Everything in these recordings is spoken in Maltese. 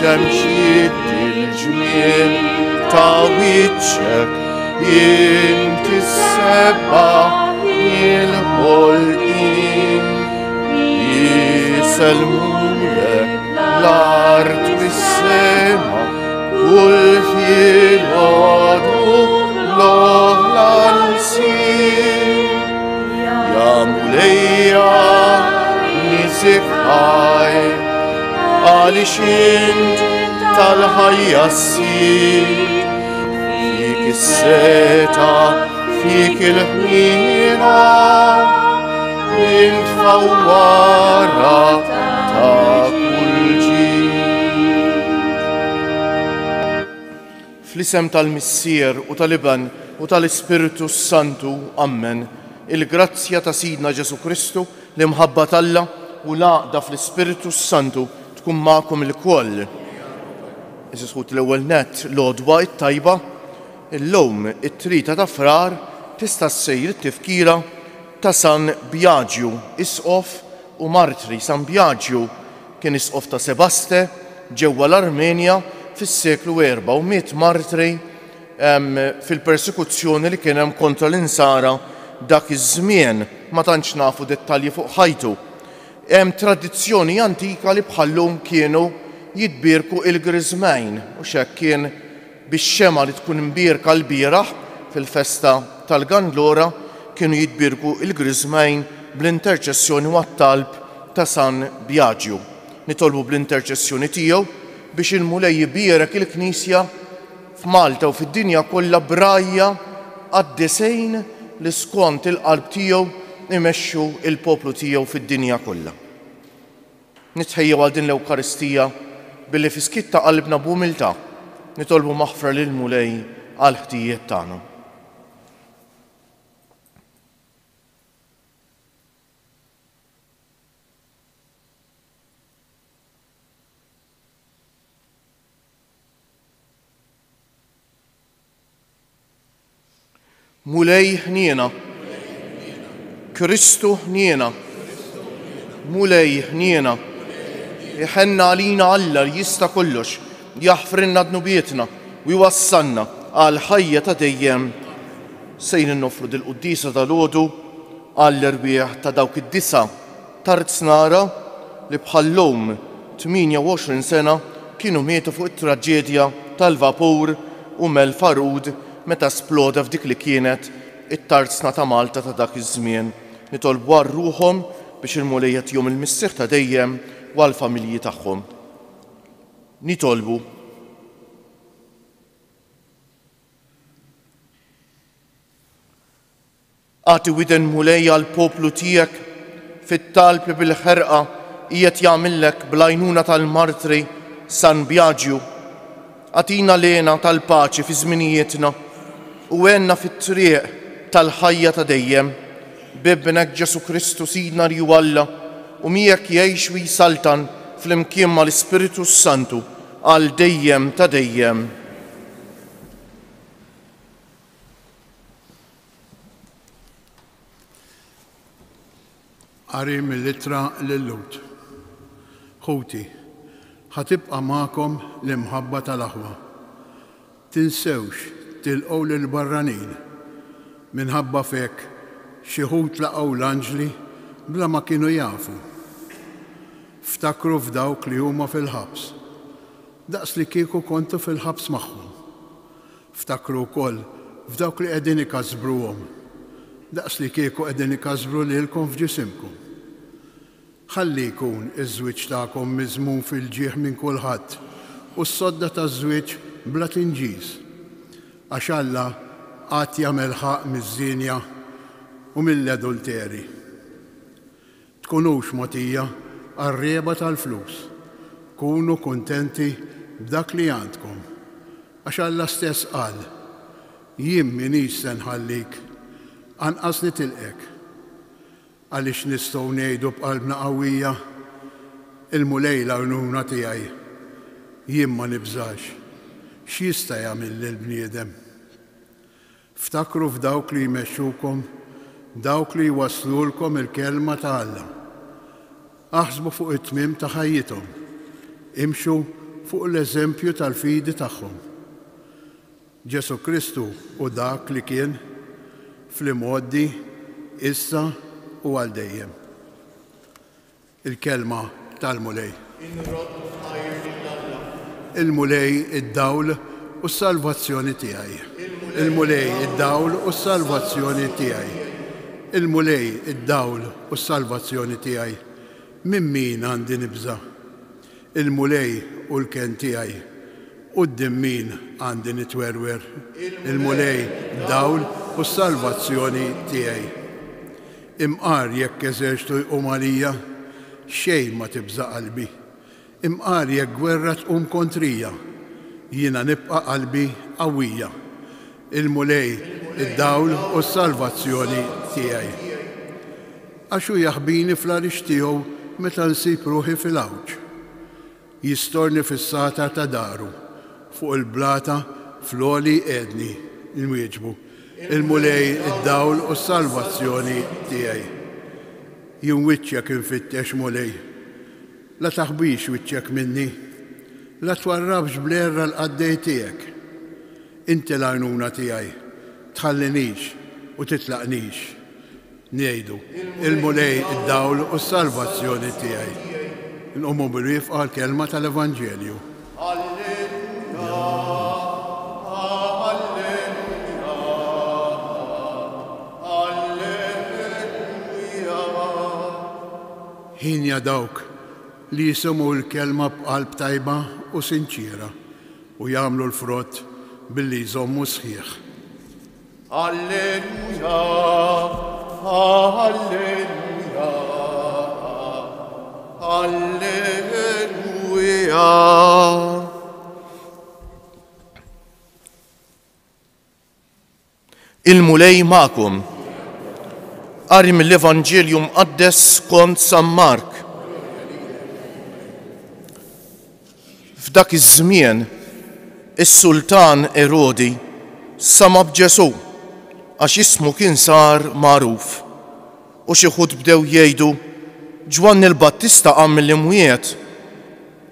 xemxiet il-ġmien ta' wiċċek inti s-sebba il-ħolqien jiselmulek l-art bis-sema kull filgħodu l-oħla l-sin ja mulejja nisik ħaj għaliex int tal-ħajja ssir fik is-seta fik il-ħmira int fawwara ta' kull ġid. Fl-isem tal-Missier u tal-Iban u tal-Ispiritu Santu, Amen. Il-grazzja ta' Sidna Ġesu Kristu l-imħabba tal-Alla u l-għaqda fl-Ispiritu Santu tkun magħkom il-koll. Iżisħut l-ewwel nett l-għodwa it-tajba, illum it-3 ta' frar tista' ssejr it-tifkira ta' San Biagio, isqof u martri. San Biagio kien isqof ta' Sebaste ġewwa l-Armenja fis-seklu 4 u miet martri fil-persekuzzjoni li kien hemm kontra l-insara dak iż-żmien. Ma tantx nafu dettalji fuq ħajtu. Hemm tradizzjoni antika li bħallhom kienu jitbierku il-Grizmejn u x'hekk kien bix-xema li tkun imbierka l-bieraħ fil-festa tal-Gandlora kienu jitbierku il-Grizmejn bl-interċessjoni u għat-talb ta' San Biagio. Nitolbu bl-interċessjoni tiegħu biex il-mulej jibierek il-Knisja f'Malta u fid-dinja kollha brajja għad-disejn li skont il-qalb tiegħu imexxu il-poplu tiegħu fid-dinja kollha. Nitħejjew għal din l-Ewkaristija billi fi skitt ta' qalbna b'umiltà nitolbu maħfra lil mulej għal ħtijiet tagħna. Mulej ħniena, Kristu ħniena, mulej ħniena, iħenna għalina Alla li jista' kollox, jaħfrinna dnubietna u jwassalna għal ħajja ta' dejjem. Sejn innofru dil-quddisa tal-għodu għall-irbieħ ta' dawk id-9 tarznara li bħallhom 28 sena kienu mietu fuq it-traġedja tal-vapur u Mel Farud meta sploda f'dik li kienet it-tarzna ta' Malta ta' dak iż-żmien. Nitolbu għal ruħhom biex il-mulej jagħtihom il-missieħ ta' dejjem u għall-familji tagħhom. Nitolbu għati widen mulej għall-poplu tiegħek fit-talb li bil-ħerqa qiegħed jagħmillek bl-għajnuna tal-martri San Biagio. Għatina lena tal-paċi fi żminijietna u għenna fit-triq tal-ħajja ta' dejjem b'ibnek Ġesu Kristu Sidna li hu Alla u miegħek jgħix u jisaltan fl-imkien mal-Ispiritu Santu għal dejjem ta' dejjem. Qari mill-ittra lill-Lut. Ħuti, ħatibqa' magħkom l-imħabba tal-aħwa. Tinsewx tilqgħu lill-barranin minħabba fek xi ħud laqgħu l-anġli bla ma kienu jafu. Ftakru f'dawk li huma fil-ħabs, daqs li kieku kontu fil-ħabs magħhom. Ftakru wkoll f'dawk li qegħdin ikasbruhom, daqs li kieku qegħdin ikasbru lilkom f'ġisimkom. Ħalli jkun iż-żwieġ tagħkom miżmum fil-ġieħ minn kulħadd u s-sodda taż-żwieġ bla tinġis, għax Alla għad jagħmel ħaq miż-żienja u mill-adulteri. Tkunux mogħtija għar-rieba tal-flus, kunu kuntenti b'dak li għandkom, għax Alla stess qal, jien minix se nħallik anqas nitilqek. Għaliex nistgħu ngħidu b'qalbna qawwija il-mulej l-għajnuna tiegħi jien ma nibżax x'jista' jagħmel lill-bniedem. Ftakru f'dawk li jmexxukom, dawk li jwasslulkom il-kelma ta' Alla. Aħsbu fuq it-tmiem ta' ħajjithom, imxu fuq l-eżempju tal-fidi tagħhom. Ġesu Kristu u dak li kien fl-imoddi, issa u għaldejjem. Il-kelma tal-mulej. Il-mulej id-dawl u s-salvazzjoni tiegħi. Il-mulej id-dawl u s-salvazzjoni tiegħi. Il-mulej id-dawl u s-salvazzjoni tiegħi. Min min għandi nibża? Il-mulej u l-ken tiegħi. Qudiem min għandi nitwerwer. Il-mulej id-dawl u s-salvazzjoni tiegħi. Imqar jekk eżerċtu jqum għalija, xejn ma tibża qalbi. Imqar jekk gwerra tqum kontrija, jiena nibqa' qalbi qawwija. Il-mulej id-dawl u s-salvazzjoni tiegħi. Għax hu jaħbini fl-għarix tiegħu meta nsib ruħi fil-għawġ. Jistorni fis-sata ta' daru, fuq il-blata fl-għoli edni il-wieġbu. Il-mulej id-dawl u s-salvazzjoni tiegħi. Jien wiċċek infittex mulej, la taħbix wiċċek minni, la twarrabx blerra l-qaddej tiegħek. Inti l-għajnuna tiegħi, tħallinix u titlaqnix. Ngħidu, il-mulej id-dawl u s-salvazzjoni tiegħi. Nqumu bil-wifqa l-kelma tal-Evanġelju. Ħinja dawk li jisimu l-kelma b'qalb tajba u sinċira u jagħmlu l-frott billi jżommu sħiħ. Alleluja, alleluja, alleluja. Il-mulej ma'kum. Qari mill-Evanġelju mqaddes skont San Mark. F'dak iż-żmien is-Sultan Erodi sama b'Ġesu għax ismu kien sar magħruf. U xi ħud bdew jgħidu Ġwanni l-Battista qam mill-imwiet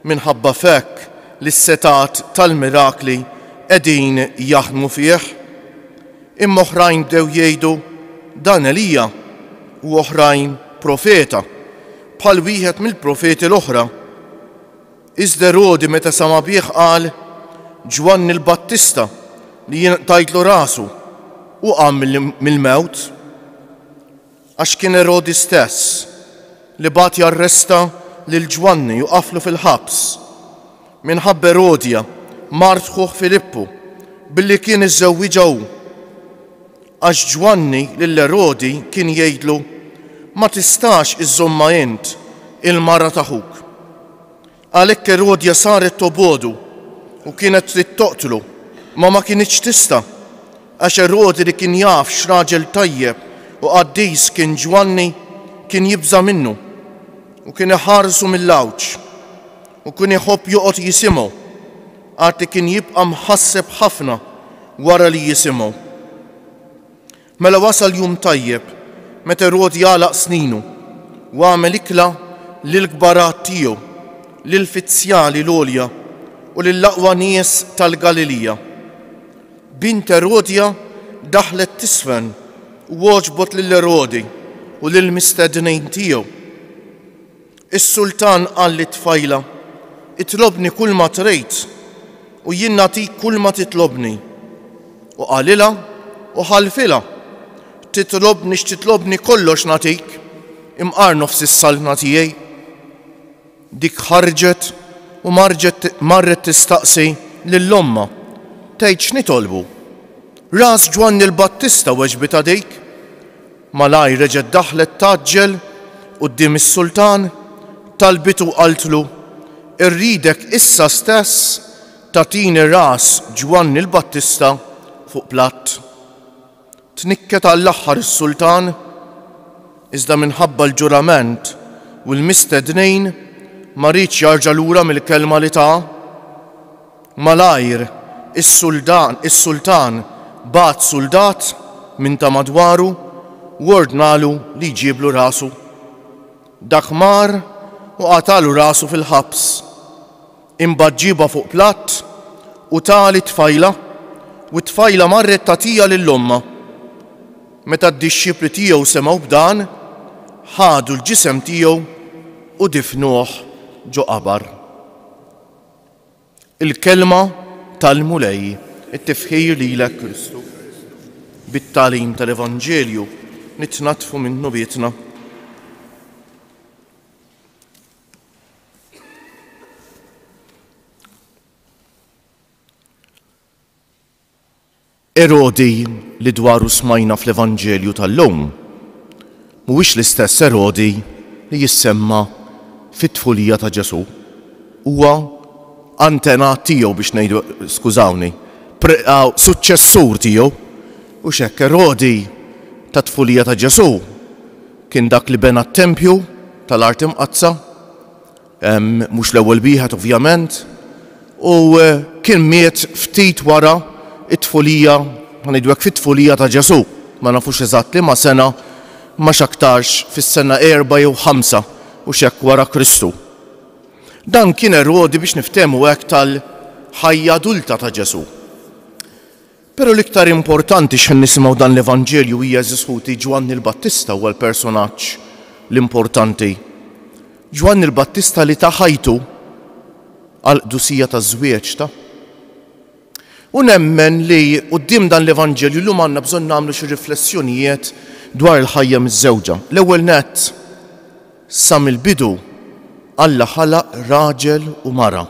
minħabba fekk li s-setat tal-mirakli qegħdin jaħdmu fih. Imma oħrajn bdew jgħidu dan Elija u oħrajn profeta, bħal wieħed mill-profeti l-oħra. Iżda Erodi meta sama bih qal Ġwanni l-Battista li jien tajtlu rasu u qam mill-mewt. Għax kien Erodi stess li bat jarresta lil Ġwanni u qaflu fil-ħabs minħabba Erodja mart ħuh Filippu billi kien iżżewwiġaw. Għax Ġwanni lill-Erodi kien jgħidlu ma tistax iżżomma int il-mara taħuk. Għalhekk Erodja saret tobodu u kienet trid toqtlu, ma kienitx tista' għax Erodi li kien jaf x'raġel tajjeb u qaddis kien Ġwanni kien jibża minnu u kien iħarsu mill-għawġ u kien iħobb joqgħod jisimgħu għad kien jibqa' mħasseb ħafna wara li jisimgħu. Mela wasal jum tajjeb meta Erodi jagħlaq sninu u għamel ikla lill-kbarat tiegħu, lill-fizzjali l-għolja u lill-aqwa nies tal-Galilija. Bint Erodja daħlet tisfen u għoġbot lill-Erodi u lill-mistednin tiegħu. Is-Sultan qal lit-tfajla itlobni kull ma trid u jien nagħtik kull ma titlobni. U qalilha u ħalfilha titlobni x'titlobni kollox nagħtik imqar nofs is-salna tiegħi. Dik ħarġet u marret tistaqsi lill-omma tgħid x'nitolbu. Ras Ġwanni l-Battista weġbita dik. Malaj reġgħet daħlet taġġel quddiem is-Sultan talbitu qaltlu irridek issa stess tagħtini ras Ġwanni l-Battista fuq platt. Tnikket għall-aħħar is-Sultan iżda minħabba l-ġurament u l-mistednin ma rridx jarġa' lura mill-kelma li ta'. Malajr is-Sultan bat soldat minn ta' madwaru u ordnalu li jġiblu rasu. Dak mar u qatalu rasu fil-ħabs. imbaġġiba fuq platt u tali tfajla u tfajla marret tagħtiha lill-omma. Meta d-dixxipli tiegħu semgħu b'dan, ħadu l-ġisem tiegħu u difnuh ġo qabar. Il-kelma tal-mulej, it-tifħir lilek Kristu. Bit-tagħlim tal-Evanġelju nitnatfu minnu bietna. Erodi li dwaru smajna fl-Evanġelju tal-lum mhuwiex l-istess Erodi li jissemma fit-tfulija ta' Ġesu. Huwa antenat tiegħu biex ngħidu, skużawni, suċċessur tiegħu. U x'hekk Erodi ta' tfulija ta' Ġesu kien dak li bena t-tempju tal-Art Imqazza, mhux l-ewwel wieħed ovvjament, u kien miet ftit wara it-tfulija, ngħidu hekk fit-tfulija ta' Ġesu, ma nafux eżatt liema sena, ma x'aktarx fis-sena 4 jew 5 u x'hekk wara Kristu. Dan kien Erodi biex niftehmu hekk tal-ħajja adulta ta' Ġesu. Però l-iktar importanti x'in nisimgħu dan l-Evanġelju hija Ġesuti Ġwanni l-Battista huwa l-personaġġ l-importanti. Ġwanni l-Battista li ta' ħajtu għal qdusija taż-żwieġ ta'. U nemmen li quddiem dan l-Evanġelju llum għandna bżonn nagħmlu xi riflessjonijiet dwar il-ħajja miż-żewġa. L-ewwel nett sa mill-bidu Alla ħalaq raġel u mara.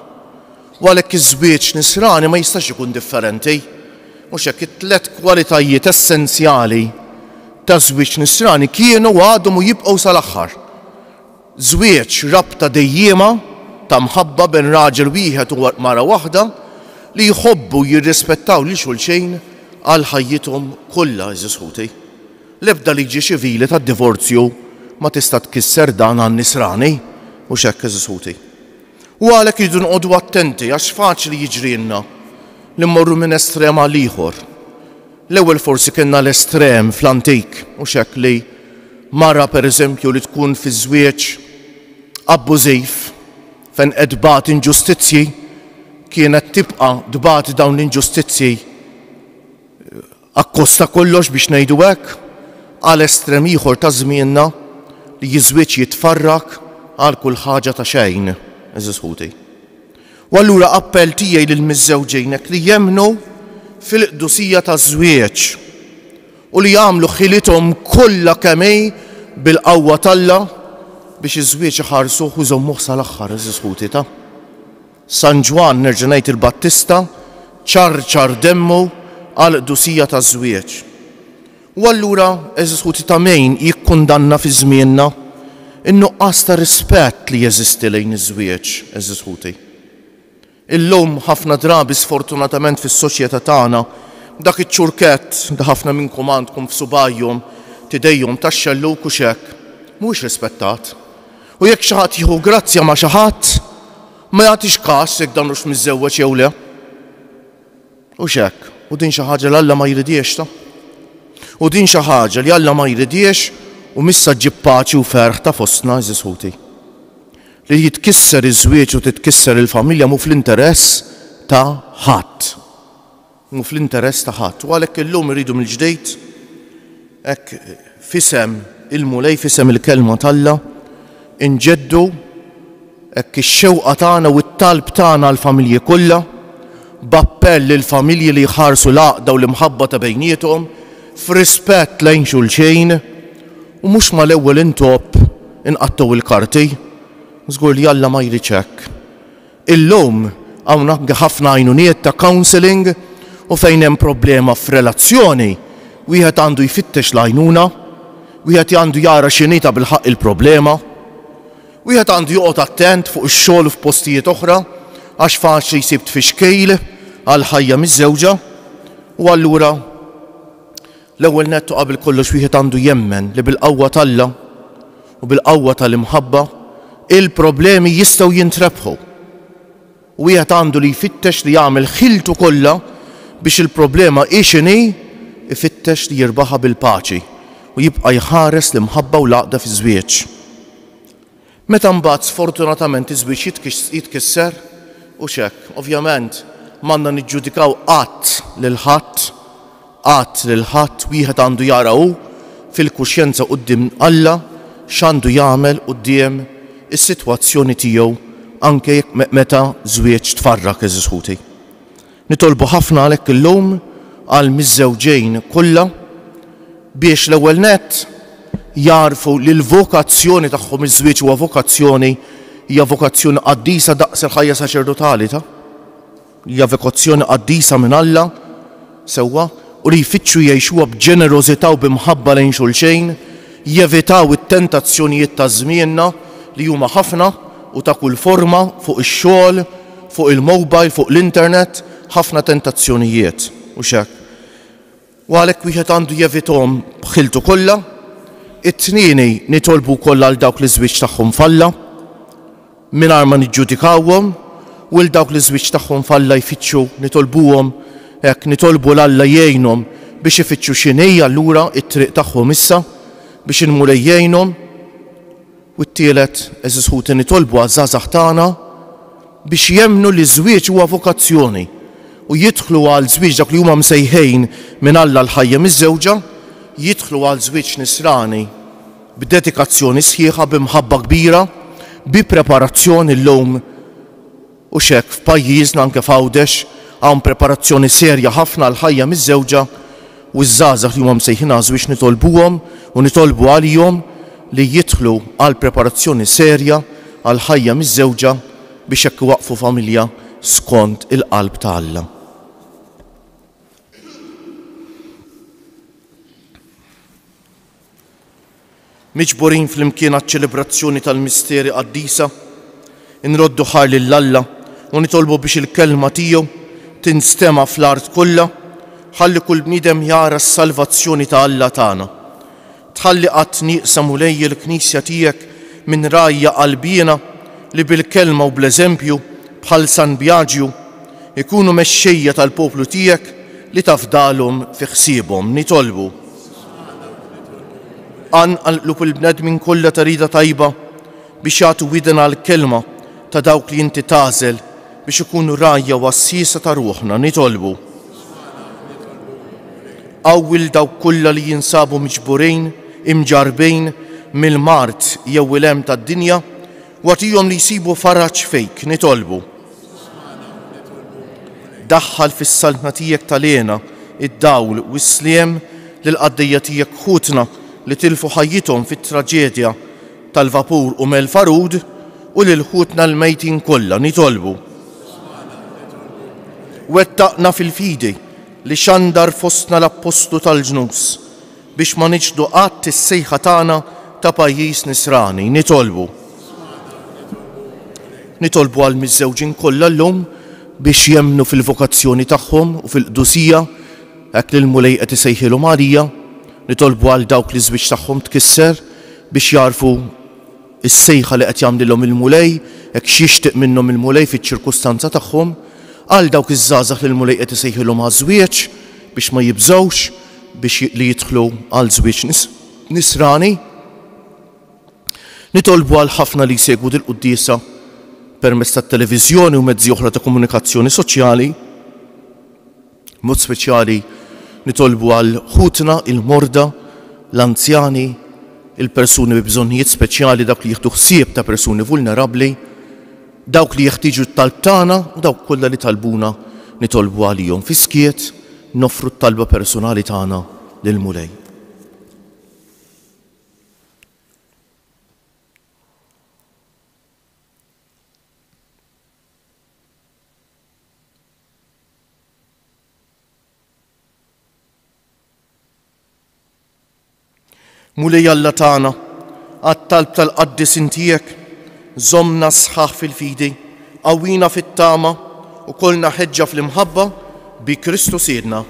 U għalhekk iż-żwieġ nisrani ma jistax ikun differenti. Mhux hekk it-tliet kwalitajiet essenzjali ta' żwieġ nisrani kienu għadhom u jibqgħu sal-aħħar. Żwieġ rabta dejjiema ta' mħabba bejn raġel wieħed u mara waħda li jħobbu jirrispettaw lil xulxejn għal ħajjithom kollha Ġesuti. L-ebda liġi ċivili tad-divorzju ma tista' tkisser dan għan-nisrani u x'hekk Ġesuti. U għalhekk jridu nqogħdu attenti għax faċli jiġrilna li mmorru minn estrem għal ieħor. L-ewwel forsi kienna l-estrem fl-antik u x'hekk li mara pereżempju li tkun fi żwieġ abbużiv fejn qed tbagħat inġustizzji kienet tibqa' tbagħat dawn l-inġustizzji akkosta kollox biex ngħidu hekk għal estrem ieħor ta' żmienna li jiżwieġ jitfarrak għal kull ħaġa ta' xejn, Ġesuti. U allura appell tiegħi lil miż-żewġejnek li jemmnu fil-qdusija taż-żwieġ u li jagħmlu ħilithom kollha kemm bil-qawwa talla biex iż-żwieġ iħarsuh u jżommuh sal-aħħar Ġesuti ta'. San Ġwan nerġa' ngħid il-Battista ċarċar demmu għal qdusija taż-żwieġ. U allura Ġesuti ta' min jikkundanna fi żmienna in-nuqqas ta' rispett li jeżisti lejn iż-żwieġ Ġesuti. Illum ħafna drabi sfortunatament fis-soċjetà tagħna dak iċ-ċurkett da ħafna minnkom għandkom f'subajjhom tidejhom tax-xelluk u x'hekk mhuwiex rispettat. U jekk xi ħadd jieħu grazzja ma' xi ħadd ma jagħtix każ jekk dan hux miżżewweġ jew le. U x'hekk, u din xi ħaġa li Alla ma jridiex ta'. U din xi ħaġa li Alla ma jridiex u missa ġib paċi u ferħ ta' fostna Ġesuti. Li jitkisser iż-żwieġ u titkisser il-familja mhu fl-interess ta' ħadd. Mhu fl-interess ta' ħadd. U għalhekk illum iridu mill-ġdejt hekk fisem il-mulej fisem il-kelma t'Alla inġeddu hekk ix-xewqa tagħna u t-talb tagħna għall-familji kollha b'appell lill-familji li jħarsu l-għaqda u l-imħabba ta' bejniethom f'rispett lejn xulxejn u mhux mal-ewwel intopp inqattaw il-karti. Żgur li Alla ma jridx hekk. Illum hawn ħafna għajnuniet ta' counseling u fejn hemm problema f'relazzjoni wieħed għandu jfittex l-għajnuna, wieħed għandu jara x'inhita bil-ħaqq il-problema, wieħed għandu joqgħod attent fuq ix-xogħol f'postijiet oħra għax faċli jsib tfixkejl għal ħajja miż-żewġa u allura l-ewwel nettu qabel kollox wieħed għandu jemmen li bil-qawwa t'Alla u bil-qawwa tal-imħabba il-problemi jistgħu jintrebħu. U wieħed għandu li jfittex li jagħmel ħiltu kollha biex il-problema x'inhi ifittex li jirbaħha bil-paċi u jibqa' jħares l-imħabba u l-għaqda fiż-żwieġ. Meta mbagħad sfortunatament iż-żwieġ jitkisser, u xek. Ovvjament, m'għandna niġġudikaw qatt lil ħadd wieħed għandu jara hu fil-kuxjenza quddiem Alla x'għandu jagħmel quddiem is-sitwazzjoni tiegħu anke jekk meta żwieġ tfarrak eżis ħuti. Nitolbu ħafna għalhekk illum għal miż-żewġejn kollha biex l-ewwel nett jarfu li l-vokazzjoni tagħhom iż-żwieġ huwa vokazzjoni hija vokazzjoni qaddisa daqs il-ħajja saċerdotali ta'. Hija vokazzjoni qaddisa minn Alla sewwa u li jfittxu jgħixuha b'ġenerożità u b'imħabba lejn xulxejn, jevitaw it-tentazzjonijiet ta' żmienna li huma ħafna u ta' kull forma fuq ix-xogħol, fuq il-mobile, fuq l-internet, ħafna tentazzjonijiet u xek. U għalhekk wieħed għandu jevithom b'ħiltu kollha. It-tnieni nitolbu kollha għal dawk li żwieġ tagħhom falla mingħajr ma niġġudikawhom u l dawk li żwieġ tagħhom falla jfittxu nitolbuhom hekk nitolbu l-Alla jgħinhom biex ifittxu x'inhi allura t-triq tagħhom issa biex inmur jgħinhom. U t-tielet eżis ħuti nitolbu għaż-żgħażagħ tagħna biex jemmnu li żwieġ huwa vokazzjoni u jidħlu għal żwieġ dak li huma msejħejn minn Alla l-ħajja miż-żewġa, jidħlu għal żwieġ nisrani b'dedikazzjoni sħiħa b'imħabba kbira, bi preparazzjoni llum u xek f'pajjiżna anke f'Għawdex hawn preparazzjoni serja ħafna għal ħajja miż-żewġa u ż-żgħażagħ li huma msejħin għal żwieġ nitolbuhom u nitolbu għalihom li jidħlu għal preparazzjoni serja għal ħajja miż-żewġa biex hekk iwaqqfu familja skont il-qalb ta' Alla. Miġburin fl-imkien għaċ-ċelebrazzjoni tal-misteri qaddisa, inroddu ħar lill-Alla u nitolbu biex il-kelma tiegħu tinstema' fl-art kollha, ħalli kull bniedem jara s-salvazzjoni ta' Alla tagħna. Tħalli qatt nieqsam ulejja l-Knisja tiegħek minn rajja qalbina li bil-kelma u bl-eżempju bħal San Biagju ikunu mexxejja tal-poplu tiegħek li tafdalhom fi ħsiebhom. Nitolbu għanqalqlu il-bnedmin kollha tarida tajba biex jagħtu widen għall-kelma ta' dawk li inti tagħżel biex ikunu rajja u assisa ta' ruħna. Nitolbu qawwil dawk kollha li jinsabu miġburin imġarbejn mill-mart jew il-hemm tad-dinja u għatihom li jsibu faraġġ fejk. Nitolbu daħħal fis-saltna tiegħek tal-għena id-dawl u s-sliem lil qaddejja tiegħek ħutna li tilfu ħajjithom fit-traġedja tal-vapur u mel-Farud u lil ħutna l-mejtin kollha. Nitolbu wettaqna fil-fidi li xandar fostna l-appostu tal-ġnus biex ma niġdu qatt is-sejħa tagħna ta' pajjiż nisrani. Nitolbu għal miż-żewġin kollha llum biex jemmnu fil-vokazzjoni tagħhom u fil-qdusija hekk li l-mulej qed isejħilhom għalija. Nitolbu għal dawk li żwieġ tagħhom tkisser biex jarfu is-sejħa li qed jagħmlilhom il-mulej hekk x'jixtieq minnhom il-mulej fiċ-ċirkustanza tagħhom, għal dawk iż-żgħażagħ li l-mulej qed isejħilhom għaż-żwieġ biex ma jibżgħux biex li jidħlu għal żwieġ nisrani. Nitolbu għal ħafna li jsegwu dil-quddiesa permezz tat-televiżjoni u mezzi oħra ta' komunikazzjoni soċjali, mod speċjali nitolbu għal ħutna, il-morda, l-anzjani, il-persuni bi bżonnijiet speċjali, dawk li jieħdu ħsieb ta' persuni vulnerabbli, dawk li jeħtieġu t-talb tagħna u dawk kollha li talbuna nitolbu għalihom fi skiet noffru t-talba personali tagħna lill-mulej. Mulej Alla tagħna, għat-talb tal-qaddisin tiegħek, żommna sħaħ fil-fidi, qawwina fit-tama u kollna ħeġġa fl-imħabba bi Kristu Siedna.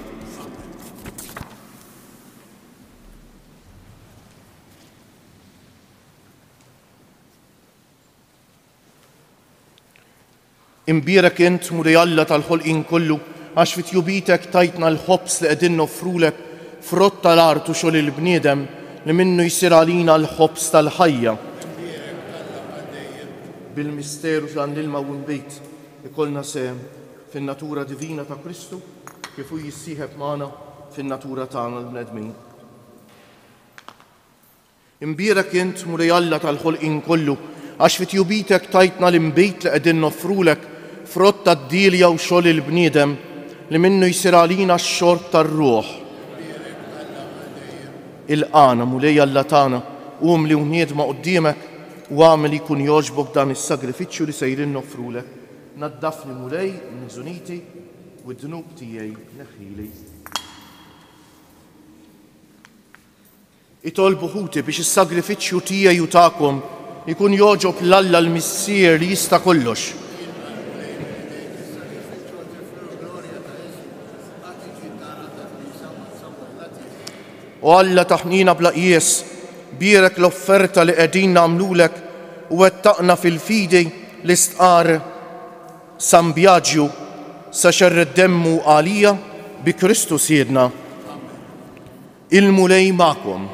Imbierek int Mulej Alla tal-ħolqien kollu għax fit-jubitek tajtna l-ħobs li qegħdin noffrulek frott tal-art u xogħol il-bniedem li minnu jsir għalina l-ħobs tal-ħajja bil-misteru tal-ilma u l-bejt ikollna sehem fin-natura divina ta' Kristu kif hu jissieħeb magħna fin-natura tagħna l-bnedmin. Imbierek int mulej Alla tal-ħolqien kollu għax fit-tjubitek tajtna l-imbejt li qegħdin noffrulek frott tad-dilja u xogħol il-bniedem li minnu jsir għalina x-xorb tar-ruħ. Il-qana mulej Alla tagħna qum li wniedma quddiemek u għamel jkun jogħġbok dan is-sagrifiċċju li sejrin noffrulek. Naddafni mulej minn żuniti u d-dnub tiegħi neħħili. Itolbu ħuti biex is-sagrifiċċju tiegħi u tagħkom ikun jogħġob l-Alla l-Missier li jista' kollox. U Alla taħnina bla qies, bierek l-offerta li qegħdin nagħmlulek u wettaqna fil-fidi l-istqar San Biagio sa xerr id-demmu għalija bi Kristu siedna. Il-mulej magħkom.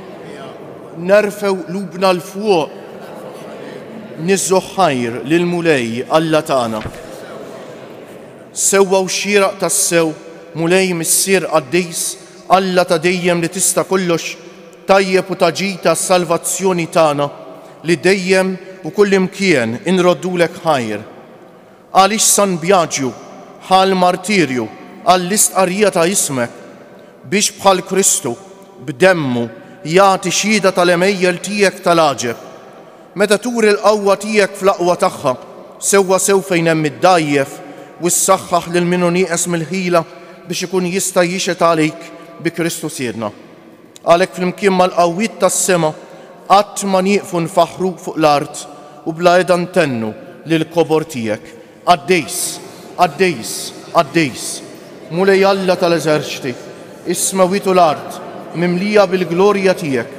Nerfew lubna l-fuq. Niżżu ħajr lil-mulej Alla tagħna. Sewwa xieraq tas-sew mulej missier qaddis Alla ta' dejjem li tista' kollox tajjeb u taġita s-salvazzjoni tagħna li dejjem u kull imkien inroddulek ħajr. Għaliex San Biagio ħal martirju għall-istqarrija ta' ismek biex bħal Kristu b'demmu jagħti xhieda tal-emejjel tiegħek tal-għaġeb. Meta turi l-qawwa tiegħek fl-aqwa tagħha sewwa sew fejn hemm id-dajjef u ssaħħaħ lil min nieqes mill-ħila biex ikun jista' jixed għalik bi Kristu siedna. Għalhekk flimkien mal-qawwiet tas-sema qatt ma nieqfu nfaħru fuq l-art u bla qiegħda ntennu lill-kobor tiegħek. Għaddejs, mulej Alla tal-eżerċiti, is-smawiet u l-art mimlija bil-glorja tiegħek,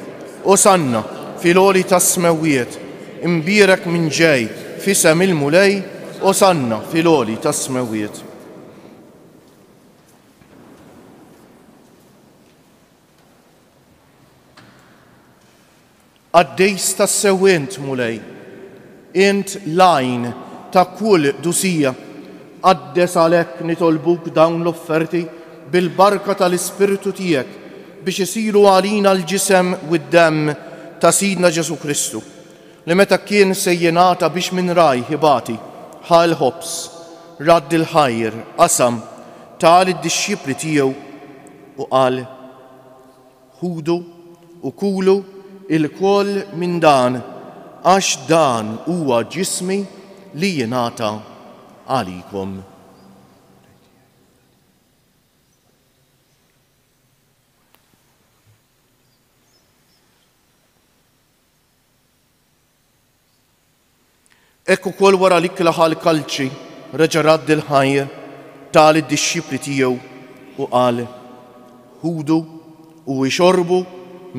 osanna fil-għoli tas-smawiet, imbierek minn ġej f'isem il-mulej, osanna fil-għoli tas-smawiet. Għaddejs tas-sewwent mulej, int lajn ta' kull dusija, għaddes għalhekk nitolbuk dawn l-offerti bil-barka tal-Ispiritu tiegħek biex isiru għalina l-ġisem u d-demm ta' Sidna Ġesu Kristu li meta kien sejjenata biex minn raj ħibati ħal ħobs, radd il-ħajr, qasam tal id-dixxipli tiegħu u qal ħudu u kulu il-koll minn dan għax dan huwa ġismi li jingħata għalikom. Ekku kol wara li klaħal kalċi reġa' radd il-ħajr tal id-dixxipli tiegħu u qal ħudu u jxorbu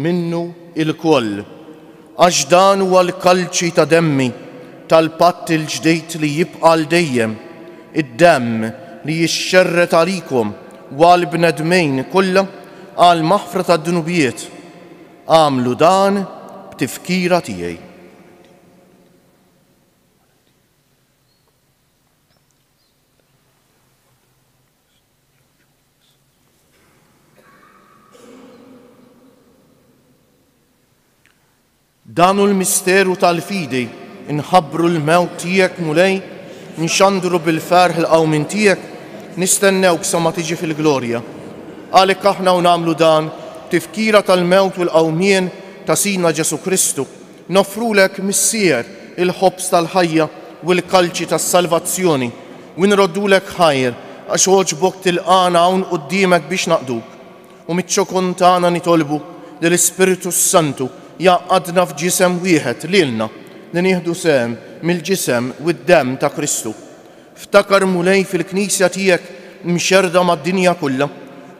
minnu il-koll għax dan huwa l-kalċi ta' demmi tal-patt il-ġdejt li jibqa' dejjem, id-demm li jixxerret għalikom u għall-bnedmejn kollha għal maħfra tad-dunubijiet. Għamlu dan b'tifkira tiegħi. Danu l-misteru tal-fidi inħabbru l-mewt tiegħek mulej, nxandru bil-ferħ l-qawmin tiegħek, nistennewk sa ma tiġi fil-glorja. Għalhekk aħna u nagħmlu dan tifkira tal-mewt u l-qawmien ta' Sidna Ġesu Kristu, nofrulek missier il-ħobs tal-ħajja u l-kalċi tas-salvazzjoni u nroddulek ħajr għax oġbok tilqana hawn quddiemek biex naqduk. U miċ-ċokun tagħna nitolbu li l-Ispiritu Santu jaqadna f'ġisem wieħed lilna li nieħdu sehem mill-ġisem u d-demm ta' Kristu. Ftakar mulej fil-Knisja tiegħek mxerda mad-dinja kollha,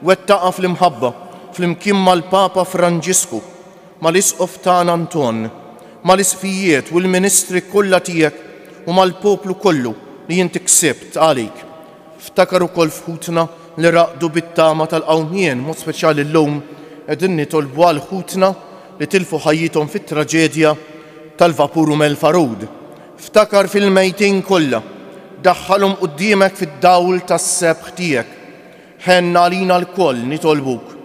wettaqa fl-imħabba flimkien mal-Papa Franġisku, mal-Isqof tagħna Anton, mal-isfijiet u l-ministri kollha tiegħek u mal-poplu kollu li inti ksibt għalik. Ftakar ukoll f'ħutna li raqdu bit-tama tal-qawmien, mod speċjali llum qegħdin nitolbu għal ħutna li tilfu ħajjithom fit-traġedja tal-vapuru Mel Farud. Ftakar fil-mejtin kollha daħħalhom qudiemek fid-dawl tas-sebħ tiegħek. Ħenna għalina l-koll nitolbuk.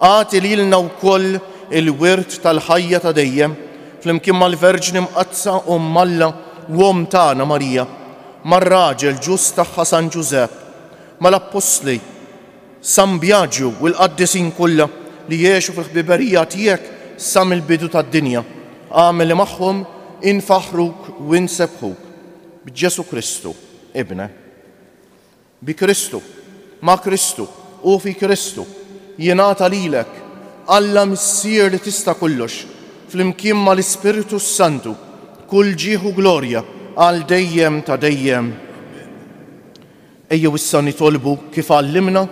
Għati lilna wkoll il-wirt tal-ħajja ta' dejjem flimkien mal-Verġni Mqazza Alla u tagħna Marija, mar-raġel ġust tagħha San Ġusepp, mal-Apostli, San Bjaġju u l-qaddisin kollha li jgħixu fil-ħbiberija tiegħek sa mill-bidu tad-dinja. Għamel li magħhom infaħruk u insebħuk b'Ġesu Kristu, Ibnek. Bi Kristu, ma' Kristu u fi Kristu jingħata lilek Alla missier li tista' kollox flimkien mal-Ispiritu Santu kull ġieħu glorja għal dejjem ta' dejjem. Ejjew issa nitolbu kif għallimna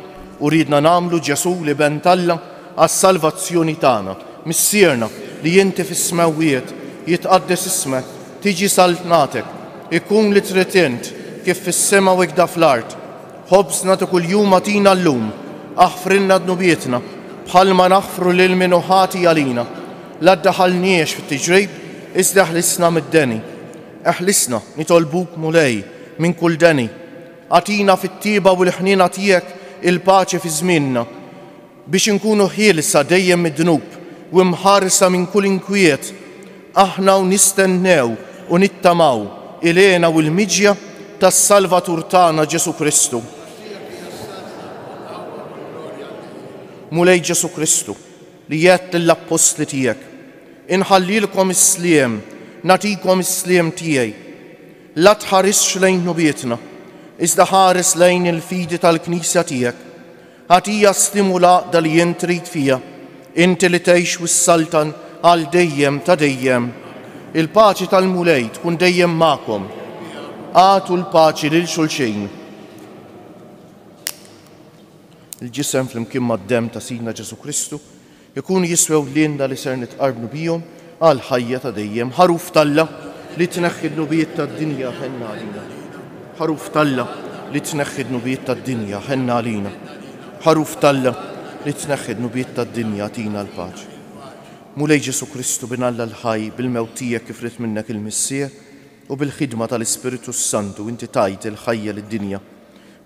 u ridna nagħmlu Ġesu li ben Alla għas-salvazzjoni tagħna. Missierna li inti fis-smewwiet jitqaddes ismek, tiġi saltnatek, ikun li trid int kif fis-sema u hekk fl-art. Ħobżna ta' kuljum atina llum, aħfrilna dnubietna bħalma naħfru lil min hu ħati għalina. La ddaħħalniex fit-tiġrib, iżda eħlisna mid-deni. Eħlisna nitolbuk mulej minn kull deni. Atina fit-tieba u l-ħniena tiegħek il-paċi fi żmienna biex inkunu ħielsa dejjem mid-dnub u mħarsa minn kull inkwiet. Aħna u nistennew u nittamaw ilena u l-miġja tas-Salvatur tagħna Ġesu Kristu. Mulej Ġesu Kristu li jgħid lill-Apostli tiegħek, inħallilkom is-sliem, nagħtikom is-sliem tiegħi. La tħarisx lejn nubietna, iżda ħares lejn il-fidi tal-Knisja tiegħek. Ħatija stimula dal jien trid fija, inti li tgħix wis-saltan għal dejjem ta' dejjem. Il-paċi tal-mulej tkun dejjem magħkom. Għatu l-paċi lil xulxejn. Il-ġisem flimkien mad-dem ta' Sidna Ġesu Kristu ikun jiswew lilna li ser nitqarbnu bihom għal ħajja ta' dejjem. Ħaruf Alla li tneħħi d-nubijiet tad-dinja ħenna għalina. Ħaruf Alla li tneħħi d-nubijiet tad-dinja ħenna għalina. Ħaruf Alla li tneħħi d-nubijiet tad-dinja tina l-paċi. Mulej Ġesu Kristu bin Alla l-ħaj bil-mewt tiegħek kif rid minnek il-missier u bil-ħidma tal-Ispiritu Santu inti tajt il-ħajja lid-dinja.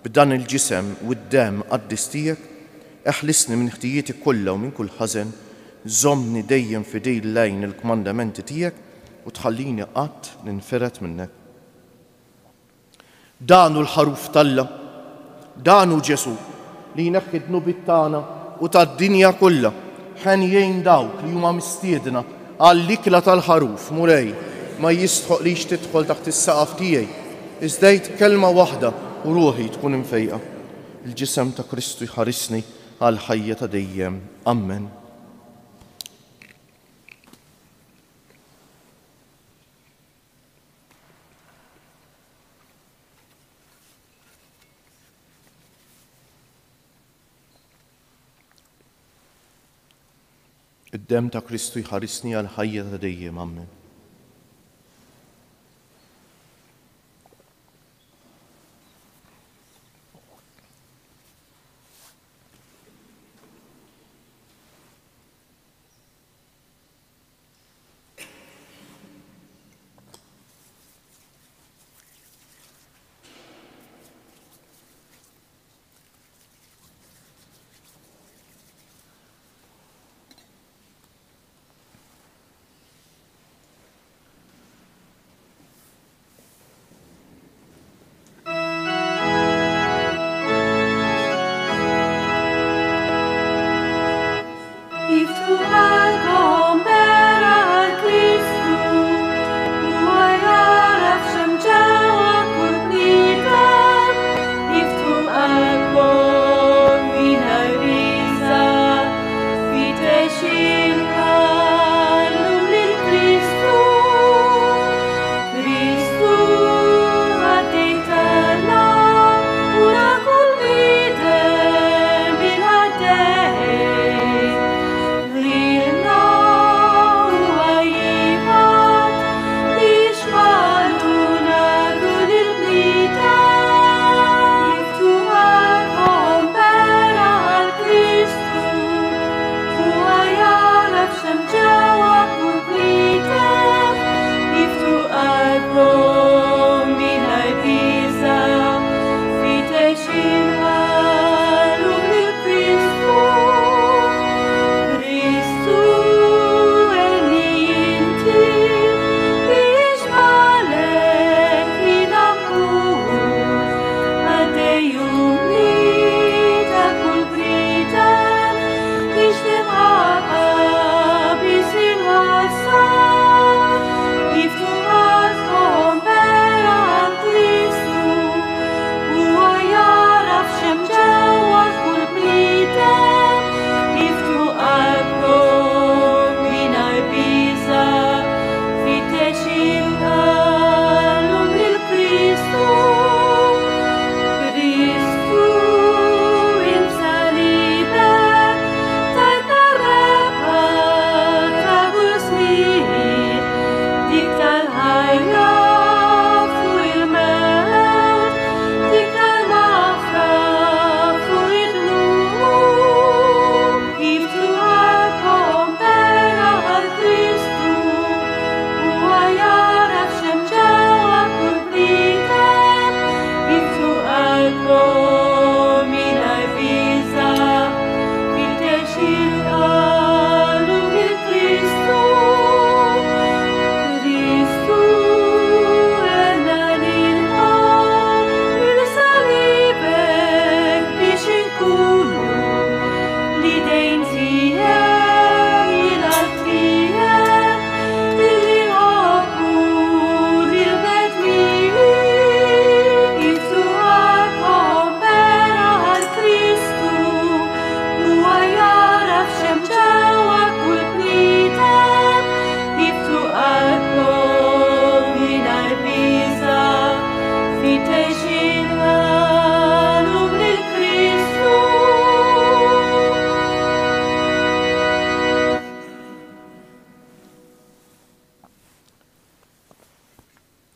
B'dan il-ġisem u d-dem qaddis tiegħek eħlisni minn ħtijieti kollha u minn kull ħażen, żommni dejjem fidej lejn il-kmandamenti tiegħek u tħallini qatt ninferet minnek. Danu l-ħaruf Alla, danu Ġesu li jneħħi d-nubiet tagħna u tad-dinja kollha ħen jgħin dawk li huma mistiedna għall-ikla tal-ħaruf mulej ma jistħoq li tidħol taħt is-saqaf tiegħi. Iżdejt kelma waħda u ruħi tkun imfejqa. Il-ġisem ta' Kristu jħarisni għal ħajja ta' dejjem. Amen. Id-dem ta' Kristu jħarisni għal ħajja ta' dejjem. Amen.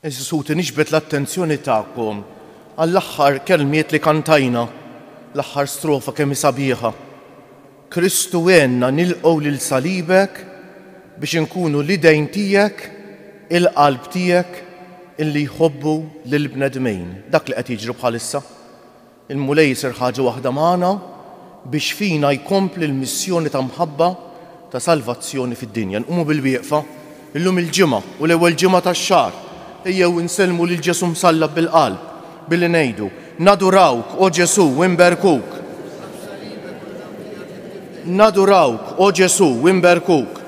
Iżsuti nixbet l-attenzjoni tagħkom għall-aħħar kelmiet li kantajna, l-aħħar strofa kemm sabiħa. Kristu għenna nilqgħu lil salibek biex inkunu l-idejn tiegħek, il-qalb tiegħek illi jħobbu lill-bnedmejn. Dak li qed jiġri bħalissa. Il-mulej jsir ħaġa waħda magħna biex fina jkompli l-missjoni ta' mħabba ta' salvazzjoni fid-dinja. Nqumu bil-wieqfa illum il-ġimgħa u l-ewwel ġimgħa tax-xahar ejjew insellmu lil Ġesu msallab bil-qalb billi ngħidu nadurawk o Ġesu wimberkuk. Nadurawk o Ġesu wimberkuk.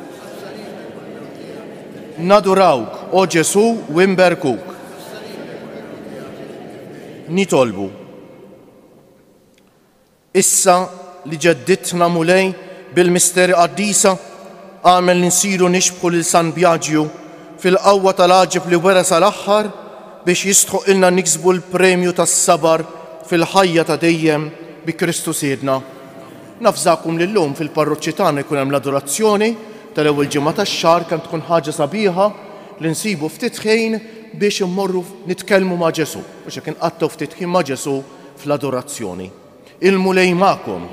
Nadurawk o Ġesu wimberkuk. Nitolbu. Issa li ġedditna mulej bil-misteri qaddisa għamel ninsiru nixbħu lil San Biagio fil-qawwa tal-għaġib li wera sal-aħħar biex jistħoq ilna niksbu l-premju tas-sabar fil-ħajja ta' dejjem bi Kristu Siedna. Nafżakum lillum fil-parroċċi tagħna jkun hemm l-adorazzjoni tal-ewwel ġimgħa tax-xahar kemm tkun ħaġa sabiħa li nsibu ftit ħin biex immorru nitkellmu ma' Ġesu biex hekk inqattaw ftit ħin ma' Ġesu fl-adorazzjoni. Il-mulej magħkom.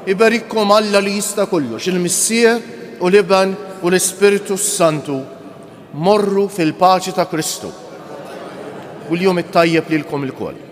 Iberikkom Alla li jista' kollox, il-Missier u l-Iban u l-Ispiritu Santu. Morru fil-paċi ta' Kristu. U l-jum it-tajjeb lilkom il-koll.